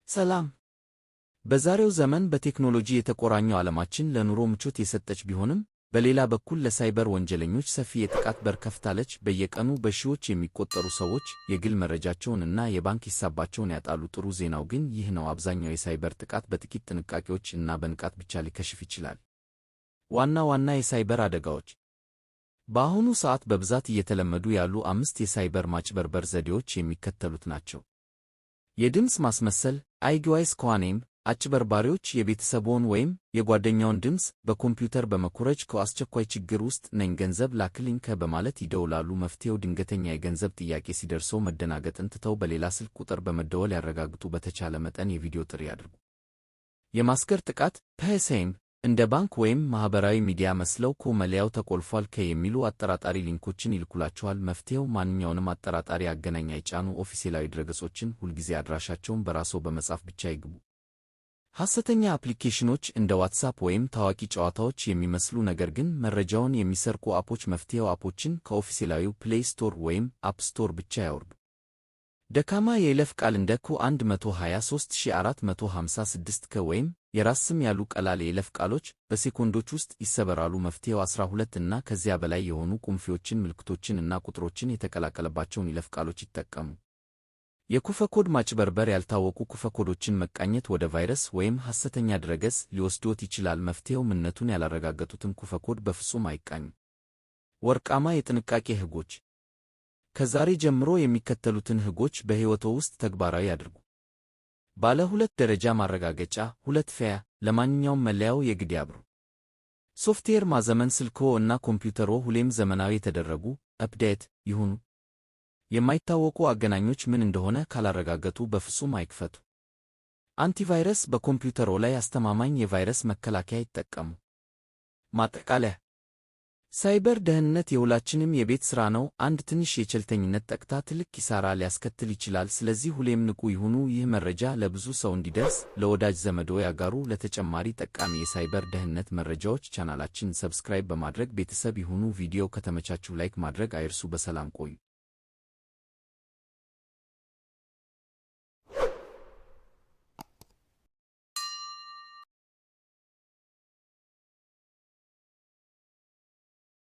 ሰላም። በዛሬው ዘመን በቴክኖሎጂ የተቆራኘው ዓለማችን ለኑሮ ምቾት የሰጠች ቢሆንም በሌላ በኩል ለሳይበር ወንጀለኞች ሰፊ የጥቃት በር ከፍታለች። በየቀኑ በሺዎች የሚቆጠሩ ሰዎች የግል መረጃቸውን እና የባንክ ሂሳባቸውን ያጣሉ። ጥሩ ዜናው ግን ይህ ነው፤ አብዛኛው የሳይበር ጥቃት በጥቂት ጥንቃቄዎች እና በንቃት ብቻ ሊከሽፍ ይችላል። ዋና ዋና የሳይበር አደጋዎች። በአሁኑ ሰዓት በብዛት እየተለመዱ ያሉ 5 የሳይበር ማጭበርበር ዘዴዎች የሚከተሉት ናቸው። የድምፅ ማስመሰል አይጊዋይስ ከዋኔም አጭበርባሪዎች የቤተሰብዎን ወይም የጓደኛውን ድምፅ በኮምፒውተር በመኮረጅ ከአስቸኳይ ችግር ውስጥ ነኝ ገንዘብ ላክልኝ በማለት ይደውላሉ። መፍትሄው ድንገተኛ የገንዘብ ጥያቄ ሲደርሰው መደናገጥን ትተው በሌላ ስልክ ቁጥር በመደወል ያረጋግጡ። በተቻለ መጠን የቪዲዮ ጥሪ ያድርጉ። የማስገር ጥቃት ፐሄሴም እንደ ባንክ ወይም ማኅበራዊ ሚዲያ መስለው መለያው ተቆልፏል የሚሉ አጠራጣሪ ሊንኮችን ይልኩላችኋል። መፍትሄው ማንኛውንም አጠራጣሪ አገናኝ አይጫኑ። ኦፊሴላዊ ድረገጾችን ሁልጊዜ አድራሻቸውን በራስዎ በመጻፍ ብቻ ይግቡ። ሐሰተኛ አፕሊኬሽኖች እንደ ዋትስአፕ ወይም ታዋቂ ጨዋታዎች የሚመስሉ ነገር ግን መረጃውን የሚሰርቁ አፖች። መፍትሄው አፖችን ከኦፊሴላዊው ፕሌይ ስቶር ወይም አፕ ስቶር ብቻ ያውርዱ። ደካማ የይለፍ ቃል እንደ ኩ123456 ወይም የራስ ስም ያሉ ቀላል የይለፍ ቃሎች በሴኮንዶች ውስጥ ይሰበራሉ። መፍትሄው 12 እና ከዚያ በላይ የሆኑ ቁልፎችን፣ ምልክቶችን እና ቁጥሮችን የተቀላቀለባቸውን ይለፍ ቃሎች ይጠቀሙ። የኩፈኮድ ማጭበርበር ያልታወቁ ኩፈኮዶችን መቃኘት ወደ ቫይረስ ወይም ሐሰተኛ ድረገጽ ሊወስድዎት ይችላል። መፍትሄው ምንነቱን ያላረጋገጡትን ኩፈኮድ በፍጹም አይቃኙ። ወርቃማ የጥንቃቄ ሕጎች። ከዛሬ ጀምሮ የሚከተሉትን ሕጎች በሕይወትዎ ውስጥ ተግባራዊ ያድርጉ። ባለ 2 ደረጃ ማረጋገጫ 2FA ለማንኛውም መለያው የግድ ያብሩ። ሶፍትዌር ማዘመን ስልክዎ እና ኮምፒውተርዎ ሁሌም ዘመናዊ የተደረጉ አፕዴት ይሁኑ። የማይታወቁ አገናኞች ምን እንደሆነ ካላረጋገጡ በፍጹም አይክፈቱ። አንቲቫይረስ በኮምፒውተርዎ ላይ አስተማማኝ የቫይረስ መከላከያ ይጠቀሙ። ማጠቃለያ፣ ሳይበር ደህንነት የሁላችንም የቤት ሥራ ነው። አንድ ትንሽ የቸልተኝነት ጠቅታ ትልቅ ኪሳራ ሊያስከትል ይችላል። ስለዚህ ሁሌም ንቁ ይሁኑ። ይህ መረጃ ለብዙ ሰው እንዲደርስ ለወዳጅ ዘመድዎ ያጋሩ። ለተጨማሪ ጠቃሚ የሳይበር ደህንነት መረጃዎች ቻናላችንን ሰብስክራይብ በማድረግ ቤተሰብ ይሁኑ። ቪዲዮው ከተመቻችሁ ላይክ ማድረግ አይርሱ። በሰላም ቆዩ።